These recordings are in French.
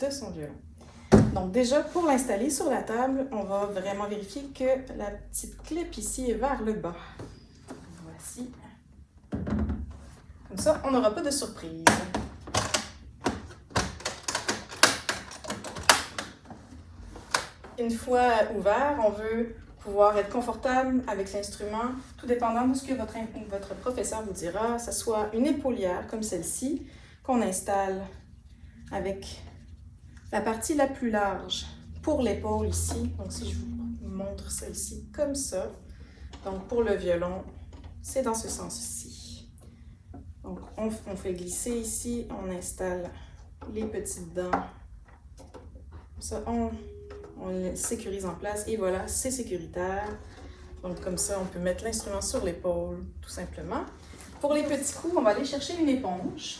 de son violon. Donc déjà, pour l'installer sur la table, on va vraiment vérifier que la petite clip ici est vers le bas. Voici. Comme ça, on n'aura pas de surprise. Une fois ouvert, on veut pouvoir être confortable avec l'instrument, tout dépendant de ce que votre professeur vous dira. Que ce soit une épaulière comme celle-ci, qu'on installe avec la partie la plus large pour l'épaule ici. Donc si je vous montre ça ici, comme ça. Donc pour le violon, c'est dans ce sens-ci. Donc on fait glisser ici, on installe les petites dents. Ça, on le sécurise en place et voilà, c'est sécuritaire. Donc comme ça, on peut mettre l'instrument sur l'épaule, tout simplement. Pour les petits coups, on va aller chercher une éponge,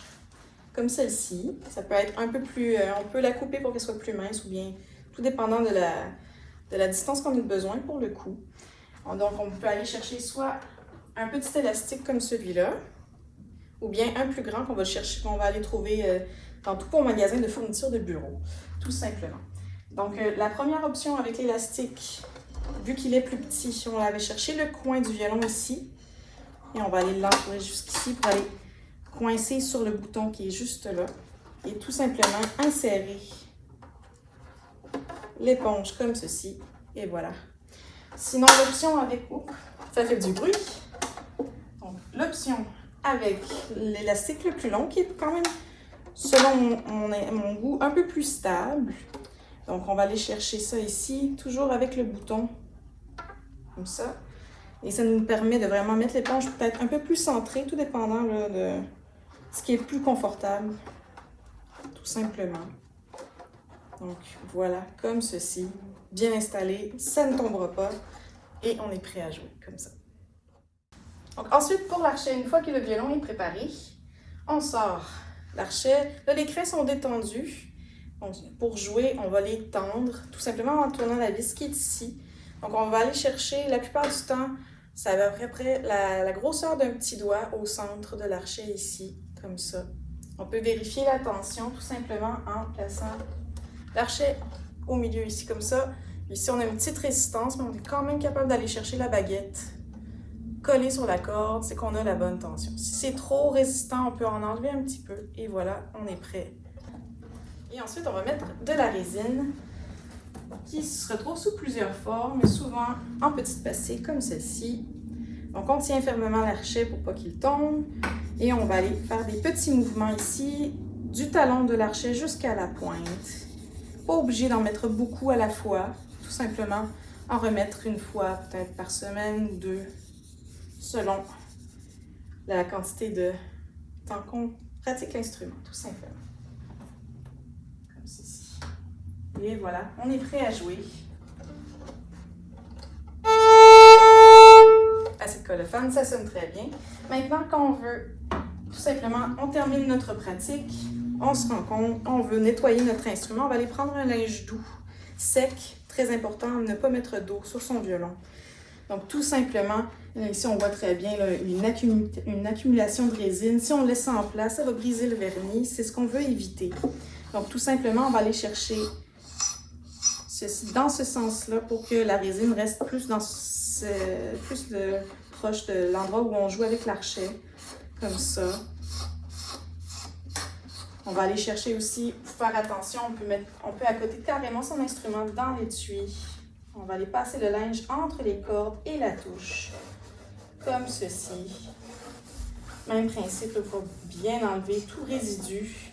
comme celle-ci. Ça peut être un peu plus... on peut la couper pour qu'elle soit plus mince ou bien, tout dépendant de la distance qu'on a besoin pour le coup. Donc on peut aller chercher soit un petit élastique comme celui-là, ou bien un plus grand qu'on va aller trouver dans tout bon magasin de fourniture de bureau, tout simplement. Donc, la première option avec l'élastique, vu qu'il est plus petit, on va aller chercher le coin du violon ici. Et on va aller l'entourer jusqu'ici pour aller coincer sur le bouton qui est juste là. Et tout simplement insérer l'éponge comme ceci. Et voilà. Sinon, l'option avec... Oups, ça fait du bruit. Donc, l'option avec l'élastique le plus long, qui est quand même, selon mon goût, un peu plus stable. Donc, on va aller chercher ça ici, toujours avec le bouton, comme ça. Et ça nous permet de vraiment mettre l'éponge peut-être un peu plus centrée, tout dépendant là, de ce qui est plus confortable, tout simplement. Donc, voilà, comme ceci, bien installé, ça ne tombera pas et on est prêt à jouer, comme ça. Donc, ensuite, pour l'archet, une fois que le violon est préparé, on sort l'archet. Là, les crins sont détendus. Donc, pour jouer, on va les tendre tout simplement en tournant la vis qui est ici. Donc, on va aller chercher, la plupart du temps, ça va à peu près la grosseur d'un petit doigt au centre de l'archet ici, comme ça. On peut vérifier la tension tout simplement en plaçant l'archet au milieu ici, comme ça. Ici, on a une petite résistance, mais on est quand même capable d'aller chercher la baguette collée sur la corde, c'est qu'on a la bonne tension. Si c'est trop résistant, on peut en enlever un petit peu. Et voilà, on est prêt. Et ensuite, on va mettre de la résine qui se retrouve sous plusieurs formes, souvent en petites pastilles comme celle-ci. Donc, on tient fermement l'archet pour pas qu'il tombe. Et on va aller faire des petits mouvements ici, du talon de l'archet jusqu'à la pointe. Pas obligé d'en mettre beaucoup à la fois, tout simplement en remettre une fois peut-être par semaine ou deux, selon la quantité de temps qu'on pratique l'instrument, tout simplement. Comme ceci. Et voilà, on est prêt à jouer. Assez colophone, ça sonne très bien. Maintenant, quand on veut, tout simplement, on termine notre pratique, on se rend compte, on veut nettoyer notre instrument, on va aller prendre un linge doux, sec, très important, ne pas mettre d'eau sur son violon. Donc, tout simplement, ici, on voit très bien là, une accumulation de résine. Si on laisse ça en place, ça va briser le vernis. C'est ce qu'on veut éviter. Donc, tout simplement, on va aller chercher ceci dans ce sens-là pour que la résine reste plus proche de l'endroit où on joue avec l'archet. Comme ça. On va aller chercher aussi, pour faire attention, on peut accoter carrément son instrument dans l'étui. On va aller passer le linge entre les cordes et la touche, comme ceci. Même principe pour bien enlever tout résidu.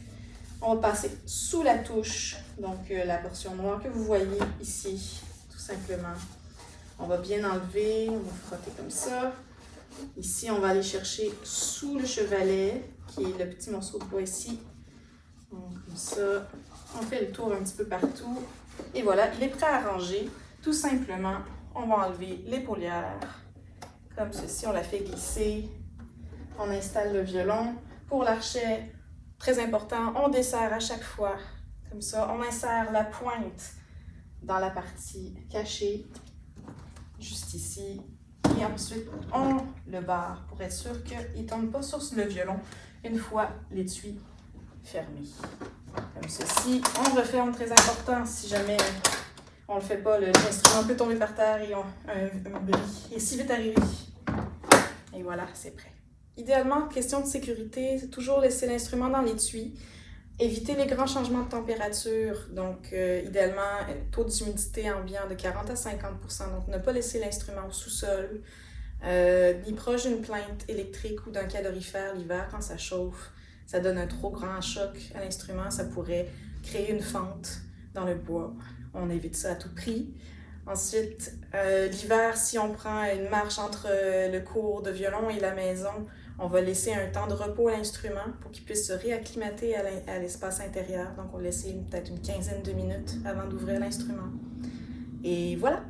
On va passer sous la touche, donc la portion noire que vous voyez ici, tout simplement. On va bien enlever, on va frotter comme ça. Ici, on va aller chercher sous le chevalet, qui est le petit morceau de bois ici. Donc, comme ça, on fait le tour un petit peu partout. Et voilà, il est prêt à ranger. Tout simplement, on va enlever l'épaulière, comme ceci, on la fait glisser. On installe le violon. Pour l'archet, très important, on desserre à chaque fois, comme ça. On insère la pointe dans la partie cachée, juste ici. Et ensuite, on le barre pour être sûr qu'il ne tombe pas sur le violon une fois l'étui fermé. Comme ceci. On referme, très important, si jamais on ne le fait pas, l'instrument peut tomber par terre et un bruit est si vite arrivé. Et voilà, c'est prêt. Idéalement, question de sécurité, toujours laisser l'instrument dans l'étui. Éviter les grands changements de température, donc idéalement, taux d'humidité ambiant de 40 à 50 %, donc ne pas laisser l'instrument au sous-sol, ni proche d'une plainte électrique ou d'un calorifère l'hiver quand ça chauffe. Ça donne un trop grand choc à l'instrument, ça pourrait créer une fente dans le bois. On évite ça à tout prix. Ensuite, l'hiver, si on prend une marche entre le cours de violon et la maison, on va laisser un temps de repos à l'instrument pour qu'il puisse se réacclimater à l'espace intérieur. Donc, on va laisser peut-être une quinzaine de minutes avant d'ouvrir l'instrument. Et voilà!